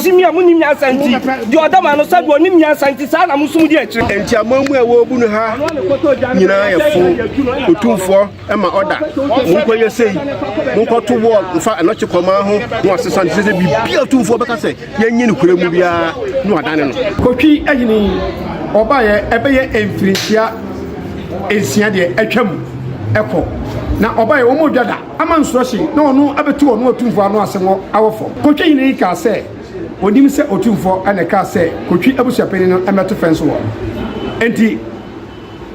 jimia munim Asantehene di odama no said wonim Asantehene sa na musum di akire enti amamu ewo bu no ha nyina ya fu Otumfuo e ma order munko ye sei munko to wall mfa anochi koma ho no asesa ntse bibia Otumfuo beka se yenyi ne kura mu bia no adane no Kotwi ayini oba ye ebeye emfirisia ensia de atwam eko na oba ye omo dwada ama nsorohye na ono abetu ono Otumfuo ano asemo awofo Kotwi yini ka se onim se Otumfuo ane ka se Kotwi abusuapeni no emeto fence wo enti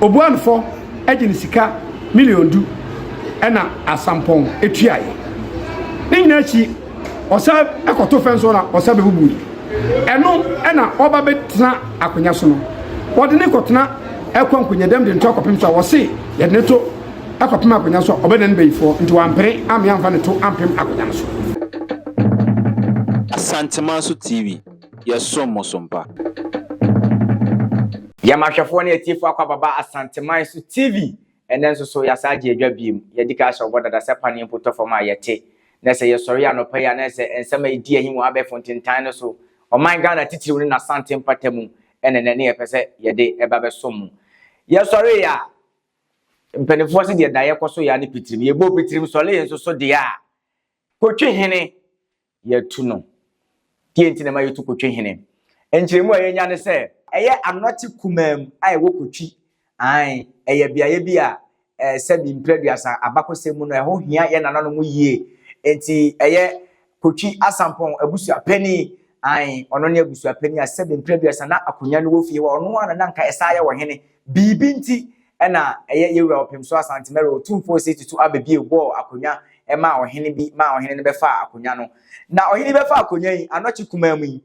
obuanfo agini sika million du ena asampon etuaye ni nyina chi osa ekoto fence wo na osa bebubu eno ena oba betena akonya so no wode ne kotena ekwankonya dem de ntokopem so wo se ye ne to akopem akonya so oba ne beifo nti wampere am amfa ne to ampem akonya so Asantehene TV yesomo sompa Yamahwefo ne atifo akwababa Asantehene TV enenso so yasaje adwa biem yedika sha obodada sepane mpotofoma yete na se yesori anopa ya na se ensema edi ahimu abefontintan no so oman Ghana titiri na Asantehene patamu enene ne yepese yede ebabe som yesori ya mpenefo se de daye koso ya ne pitirim yebo pitirim sole yenso so de a Kotwi hene yetu no tienti na mayetu Kotwi hene enchiremu ayenya ne se eye anoti kumam ai wo Kotwi ai eye biaye bia sebi mpreduasa abakosemu no eho hia ye nanano mu yie enti eye Kotwi asampon abusuapeni ai ono ne abusuapeni asebi mpreduasa na akonya no wofie wo ono ana nanka esaye wo hene bibi nti ena eye yewura opemso Asantehene Otumfuo Tutu abebi ebo akonya ema ohene bi ma ohene ne befa akonya no na ohene befa akonya yi anochi kumam yi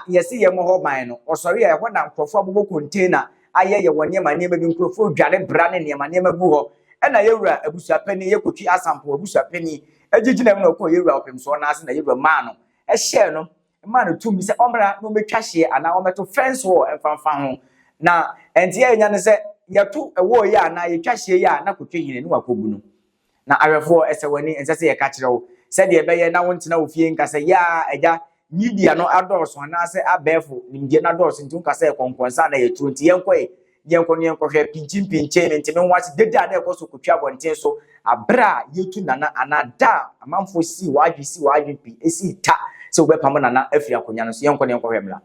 yesi ye mo ho ban no osori ye ho na nkrofo abobo container aye ye wonye mane ma bi nkrofo dware bra ne ne ma bu ho ena yewura abusuapeni ye Kotwi asampo abusuapeni agigina mu no ko yewura opemso na ase na yewura ma no ehye no ma no tumi se omra no betwa hye ana ometo fence wall emfanfa ho na enti ye nya ne se yetu ewo ye ana yetwa hye ye na Kotwi hine no wakobu no na awefo esewani ensese ye ka kirewo se de ebe ye na wontena ofie nkase ya eja media no adorso na se abefo nimje na adorso nti nkase konkonsa na yetu nti yenko hwe pinchim nti me nwati deda na ekoso Kotwi abonten so abra yetu nana anada amamfo si wadwi pi esi ta se obepam nana afiri akonya no so yenko hwe mla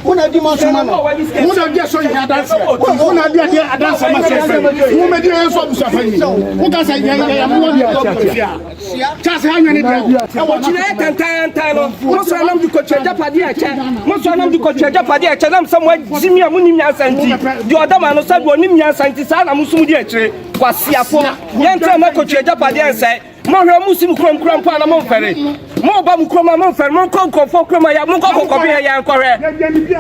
Una di mansumano. Una dia so ya dance. Una dia dance ma. Uma dia so bu safani. Uka sa ya mo dia ko. Chase hanya ni dia. E wo chine tantan no. Mo so nam du ko cheja pade acha. Mo so nam du ko cheja pade acha nam samwa jimia munim Asantehene. Di odama no sa do nim Asantehene sa na musum di akire. Kwasiafo. Yentra ma ko cheja pade ansa. Mo hwe musim krom pa na mo fere. mo ba mu kroma mo fer mo konkofo kroma ya mo kokobi he ya nkore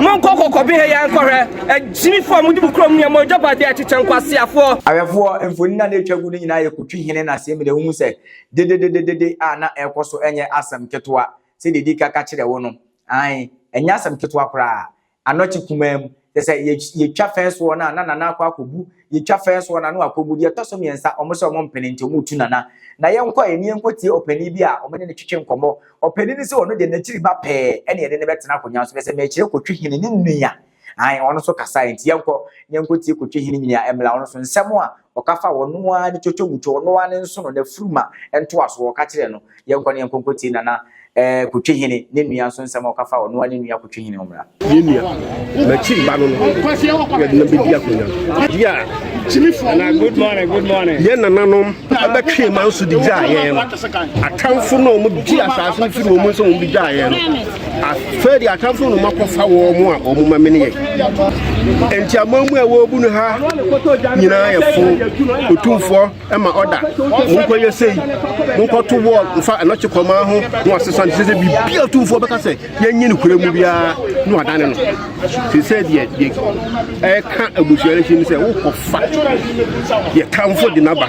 mo kokobi he ya nkore jimi fo mo di bu krom ne mo jabade a chichen kwase afo awefo emfoni na etwagu ni nyina ye kotwi hene na se me de hu se de na ekoso enye asam ketwa se de di kaka kire wo no ai enya asam ketwa kra anochi kumam se ye twa fence wo na akwa akobu ye twa fence wo na no akobu de toso miensa omo se omo mpene nti omo tu na ye nkwa eni enkwoti opani bi a omo ne twetwe nkomo opani ni se ono de na chiri ba pe ene ye de ne betena konya so se me chire kotwi hene ni nnuya ai ono so kasa nti yenko tie kotwe hini nyina emla ono so nsemo a okafa wono a ne chocho mucho wono a ne nso no na furuma ento aso oka kire no yenko tie na kotwe hini ne nua so nsemo okafa wono a ne nua kotwe hini omra ye nua na chi ba no ye na bi dia konya dia na good morning ye nananom abetwe man so di ja ye no atamfo no mo di asase firi wo mo so mo bi ja ye no afedi atamfo no makofa wo mo a o mo mamene ye enti amamu a wo bu no ha nyina ye fo Otumfuo e ma order mo ko ye sei mo ko to wo mfa anoche koma ho no asesa se bi bia Otumfuo beka se ye nyi ne kura mu bia no adane no se se die e ka abusuare shi se wo ko fa ye kamfo di naba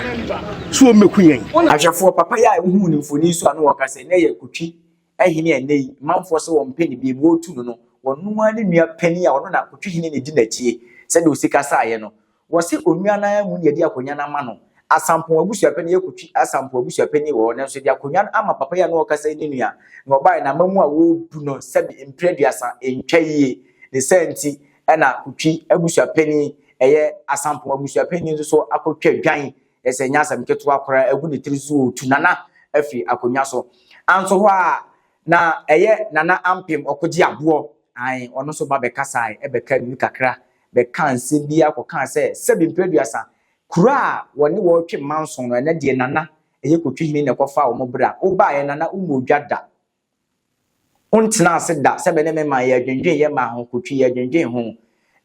so mekunyen ahwefo papa ya hu ni mfoni so anu wakase na ye kotwi ehini enei manfo se wo mpeni bi mo tu no wonu ani nua pani a wono na kotwi hini ne di nachie se de osika saaye no wo se onua na mu ne di akonya na ma no asampo abusu apani ye kotwi asampo abusu apani wo na so di akonya ama papa ya no wakase ni nua na obai na mamu a wo bu no se bi empreduasa entwaye ne senti na kotwi abusu apani eye asampo abusu apani so akotwa dwan ese nyasam keto akora agu ne trizu tunana afi akonya so anso ho a na eye nana ampem okoji abo ai ono so ba be kasai e be ka ni kakra be kanse bi akoka se bi mpeduasa kura woni wo twe manson no na de nana eye kotwi hini ne kofa wo mobra wo ba ye nana umodwada ontena ase da se be ne mema ye dwendwen ye ma ho kotwi ye dwendwen ho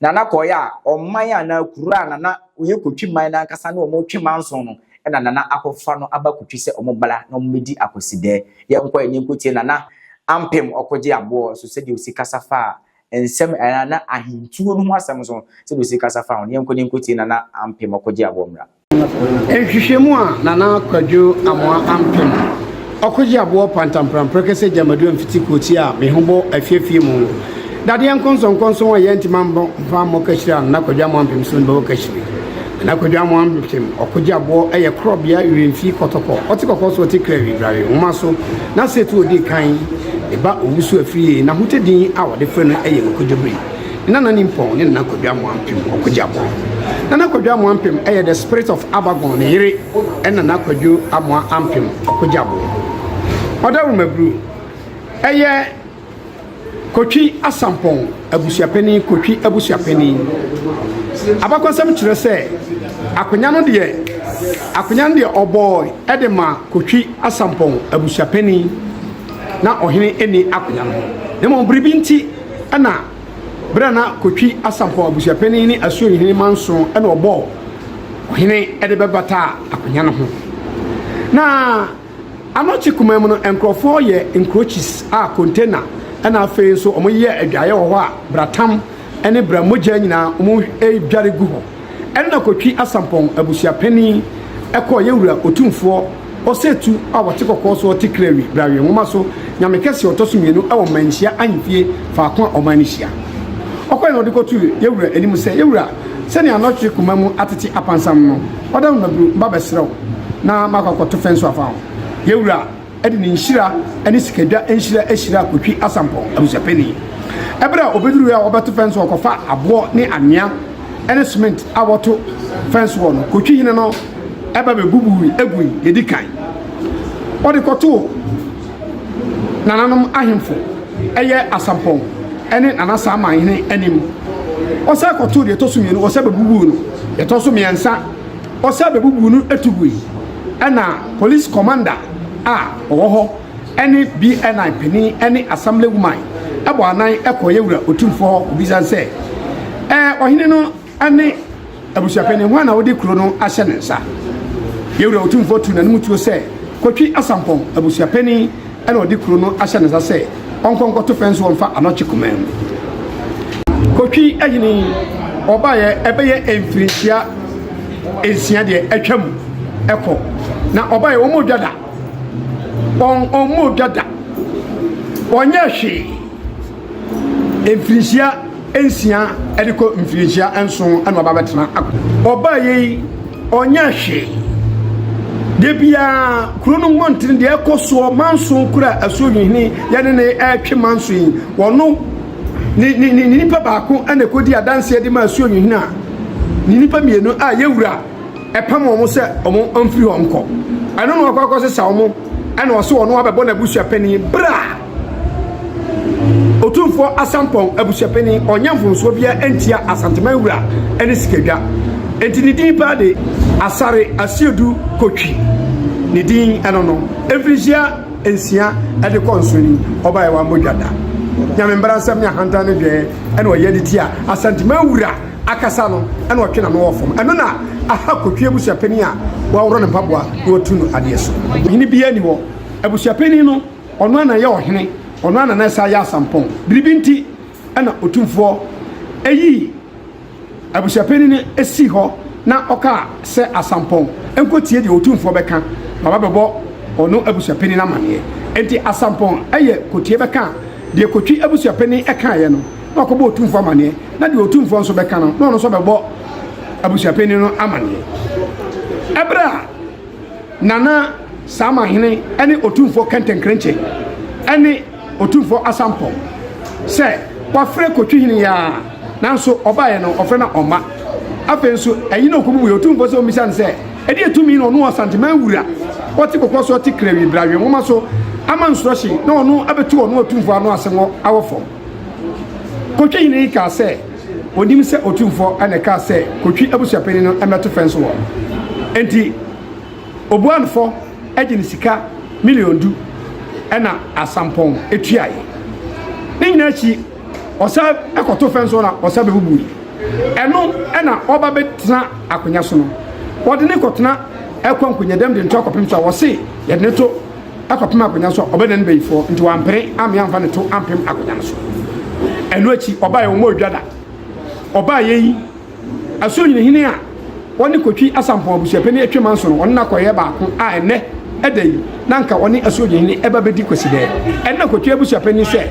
nana koya omman a na kura nana oye kotwi man na kasa na omo twe manson no e nana akofa no aba kotwi se omobala na omedi akoside ye nkwa ni nkotie nana ampem okoje abo so se de osika safa ensem nana ahintuo no ho asem so se de osika safa on ye nkoni nkotie nana ampem okoje abo mra ehwehwemu a nana kwadwo amwa ampem okoje abo pantampram prekese jamadu amfiti koti a mehobo afiefie mu dade enkonson ye ntimambo fa mo kashira na kwadwo amwa ampem so ndo kashiri na kwadwo amwa ampem okoje abo eye krobia yemfi kotoko otikoko so otikrewi brawe homa so na setu odi kan eba owusu afie na hotedin a wode fe no eye okodwobri nana nimpon ne nana kwadwo amwa ampem okoje abo nana kwadwo amwa ampem eye the spirit of abagon ne yire nana kwadwo amwa ampem okoje abo odaru mabru eye kotwi asampon abusuapeni kotwi abusuapeni abakonsam kire se akonya no de oboy edema kotwi asampon abusuapeni na ohene eni akonya no ne mo bribinti ana brana kotwi asampon abusuapeni ni asuo hene manso ana obo ohene ede bebata akonya no ho na anochi kumam no enkrofo ye encroaches a container ana afi so omoye adwaye wo a bratam ene bramoja nyina omo edware gu ho ena kotwi asampon abusuapeni eko yewura Otumfuo osetu a wote kokko so tikrewi brawe nwoma so Nyame Kese otosumienu e wo manhia anfie fa ko omanhia okoy no dikotu yewura enimu se yewura se ne anochi kumamu atete apansam no odam nabru babesrew na makokoto fenso afa yewura edi ni nhira eni sikadwa nhira kotwi asampon abusuapeni ebra obeduru ya obeto fence okofa abo ni anwea ene cement awoto fence wo no kotwi hine no eba be bubu egui yedikan odi koto nananom ahemfo eye asampon ene nanasa ma hine enim osa koto de tosumienu osa be bubu no ye tosumiensa osa be bubu no etugui ena police commander a owo ene BNI peni ene assembly woman ebo anan ekoye wura Otumfuo obizan se ohine no ane abusuapeni ho na wodi kuro no ahye ne nsa ye wura Otumfuo tu na numutuo se kotwi asampon abusuapeni ɛna ɔde kuro no ahyɛ ne nsa sɛ ɔnkɔnkɔto fɛn so ɔmfa anɔkye kuman mu Kotwi ayini ɔbaeɛ ɛbɛyɛ mfirinhyia nsia deɛ atwa mu ɛkɔ na ɔbaeɛ ɔmo dwada ɔmo dwada ɔnyɛ hwee mfirinhyia nsia ɛde kɔ mfirinhyia nson ɛna ɔba bɛtena ɔbaeɛ ɔnyɛ hwee debia kuro no mmɔntene deɛ ɛkɔ soɔ manso kura asuodwehene yɛne ne ɛtwe manso yi wɔno ni nipa baako ɛna kodi adanse de ma asuodwehene a ni nipa mienu a yɛwura ɛpam wɔn sɛ wɔn amfiri hɔ nkɔ ɛno no akɔkɔ sɛ wɔn ɛna ɔso wɔn abɛbɔ na abusua panyin bra Otumfuo Asampon abusua panyin ɔnya mfonso bia ɛntia Asantehene wura ɛne sikadwa enti ne din pa de asare asiedu Kotwi ne din ɛno no efirisia ensia ɛde kɔnsoni ɔbaeɛ wa modwada Nyame mbaransam ne ahanta ne dwe ɛna ɔyɛ de tia Asantehene wura akasa no ɛna ɔtwe na no wɔfom ɛno na aha Kotwi abusua panyin a wɔaworo ne mpaboa na wɔtu no adeɛ so hene bia ni wɔ abusua panyin no ɔno na yɛ ɔhene ɔno na sa yɛ Asampon biribi nti ɛna Otumfuo eyi abusua panyin esi hɔ na ɔka sɛ Asampon enkotie de Otumfuo bɛka na babɛbɔ ɔno abusua panyin amaneɛ enti Asampon ɛyɛ kotie bɛka de Kotwi abusua panyin ɛka yɛ no na ɔkɔbɔ Otumfuo amaneɛ na de Otumfuo nso bɛka no na ɔno nso bɛbɔ abusua panyin no amaneɛ ɛbra nana samahene ɛne Otumfuo kentenkrenche ɛne Otumfuo Asampon sɛ wafrɛ Kotwi hene ya nanso ɔbaeɛ no ɔfrɛ na ɔma afei nso ɛyi na okumu yɛ Otumfuo sɛ omisan sɛ ɛde etumi no ɔno Asantehene wura wɔte kokɔ so ɔte krawi brawe nwoma so ama nsɔhye na ɔno abetu ɔno Otumfuo ano asɛm awɔfɔ Kotwi hene yi ka sɛ onim sɛ Otumfuo ɛna ka sɛ Kotwi abusua panyin no ɛmɛto fɛn so wɔ enti obuanfo ɛgye ne sika million 2 ɛna Asampon etuae ne nyina chi ɔsa ɛkɔto fɛn so na ɔsa bɛbubu ɛno ɛna ɔba bɛtena akonya so no wɔde ne kɔtena ɛkɔ nkonya dɛm de nto akɔpem so a wɔse yɛde ne to akɔpem akonya so ɔbɛda ne bɛyifo nti wampere amyamfa ne to ampem akonya no so ɛno achi ɔba yɛ ɔmo odwada ɔba yɛ yi asuonyine hene a wɔne Kotwi Asampon abusua panyin atwema nso no ɔno na kɔyɛ baako a ɛnɛ ɛda yi nanka wɔne asuonyine ɛba bɛdi kwasi dɛ ɛna Kotwi abusua panyin sɛ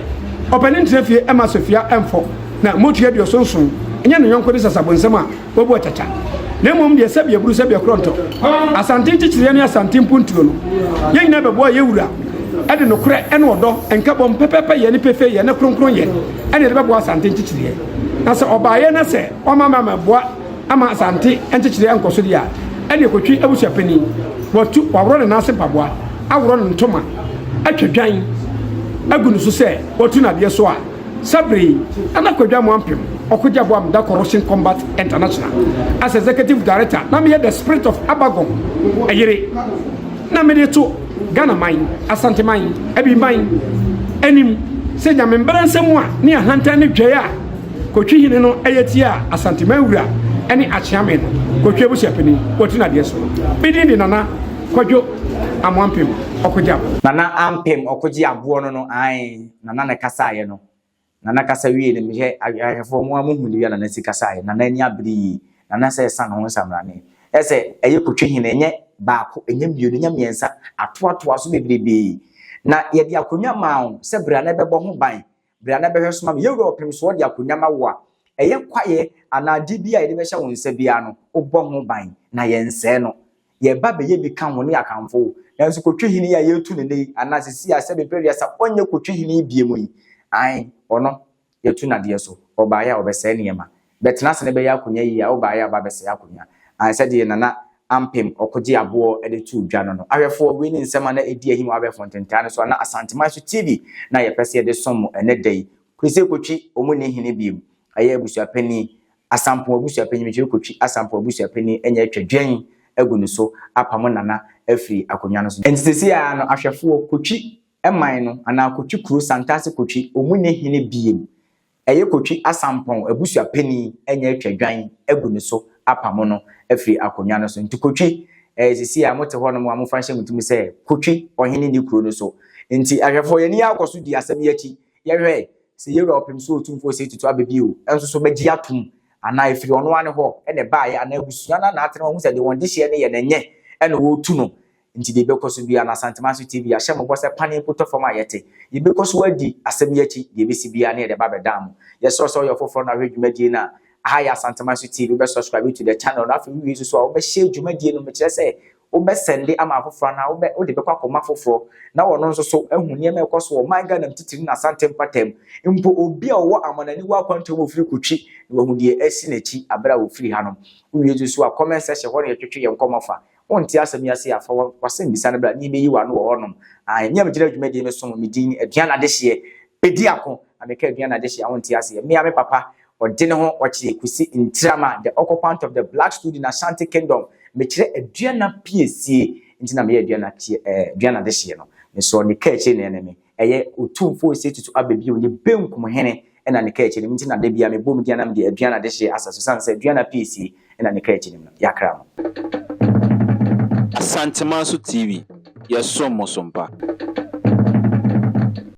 ɔpanin tena fie ɛma Sofia ɛmfɔ na motua bi ɔsonson ɛnyɛ ne yɔnko de sasabonsɛm a wɔbu akyakya na mmom deɛ sɛbi aburu sɛbi akrontɔ asante kyekyere ne asante mpuntuo no yɛn nyina bɛboa yɛwura ɛde no korɛ ɛne ɔdɔ ɛnkabɔm pɛpɛpɛ yɛ ne pɛfɛ yɛ ne kronkron yɛ ɛne de bɛboa asante kyekyere na sɛ ɔbaayɛ na sɛ ɔma boa ama asante kyekyere ɛnkɔ so deɛ a ɛne Kotwi abusua panyin wɔtu wɔworɔ ne n'ase mpaboa aworɔ ne ntoma atwa dwan agu no so sɛ wɔtu nadeɛ so a sabre ana kwadwa mo ampem okogya bo am da corruption combat international as executive director na me the spirit of abagon ayere na me de to Ghana mine Asante mine abi mine anim se Nyame mbaransɛm a ne ahanta ne dwae a Kotwi hene no ayeti a Asantehene wura ɛne akyeame no Kotwi abusua panyin wɔtu nadeɛ so bidin de nana kwadwo amoampem okogya nana ampem okogya abo no ai nana ne kasa ye no nana kasa wie ne me ahefo mo amuhu ne nana sikasa ye nana ani abri nana sɛ san ho samrane ɛsɛ ɛyɛ Kotwi hene enye baako enye mbienu nya miensa atoatoa so bebrebe na ye de akonwa mawo sɛ bra na bɛbɔ ho ban bra na bɛhwɛ so ma ye wura opem so de akonwa mawo a ɛyɛ kwaye anadi bia ye de bɛhyɛ won nsa bia no obɔ ho ban na ye nsɛ no ye ba be ye bi kan ho ne akamfo nanso Kotwi hene ya yetu ne nei anasisi a sɛ bebrɛ sa onye Kotwi hene biemu yi ai ono yetu nadeɛ so obaaya obɛsɛ niema betena se ne bɛyɛ akonya yi a obaaya ba bɛsɛ akonya ai sɛ de nana ampem okogye abo ede tu dwa no ahwɛfo we ni nsɛm na edi ahim abɛfo ntentane so na Asantehene TV na ye pɛsɛ de som ene dai Kese Kotwi omu ne hene biemu ayɛ abusua panyin Asampon abusua panyin me Kotwi Asampon abusua panyin enya atwadwan agunu so apamo nana afiri akonya no so entisi a no ahwɛfo Kotwi eman no ana Kotwi kuro santase Kotwi omu ne hene biemu ɛyɛ Kotwi Asampon abusua panyin enya atwadwan agunu so apamo no afiri akonya no so nti Kotwi sisi a mote ho no mo amfa hye mutumi sɛ Kotwi ohene ni kuro no so nti ahwefo ye ni akoso di asem yachi ye hwe se ye opem so Otumfuo se Tutu abebi o enso so bagi atom ana efiri ono ane ho ene baaye ana abusua na atene ho se de won de hye ne ye nenye ene wo tu no nti de bekoso bia na Asantehene TV ahye mo bose pane poto form ayete ye bekoso wadi asem yachi ye besi bia ne de ba bedam ye so your foforo na hwedwumadie na ahaya Asantehene TV be subscribe to the channel na afi wi so o be share dwumadie no me kire se o be sende ama afoforo na o de bekwa koma foforo na wono nso so ehunye me ekoso o manga na mtitiri na Asantehene patem mpo obi a wo amanani wa kwantom ofiri kutwi na wahudie esi nachi abra ofiri hanom wi so a comment section ho na yetwetwe ye nkomofa onti asem yase afa wasem bisa na bra ni meyi wa no wo honom anya me gira dwumadie me so me din aduan adehye pedi ako ameka aduan adehye onti ase me ame papa odine ho okyere kusi ntrama the occupant of the black student Ashanti kingdom me kire aduan na piesie nti na me aduan na aduan adehye no me so ne ka eche ne me eye Otumfuo se Tutu abebi onye benkum hene ena ne ka eche ne nti na da bia me bom dia na me aduan adehye asaso san se aduan na piesie ena ne ka eche ne yakra Asantehene TV, yes, so Mosompa.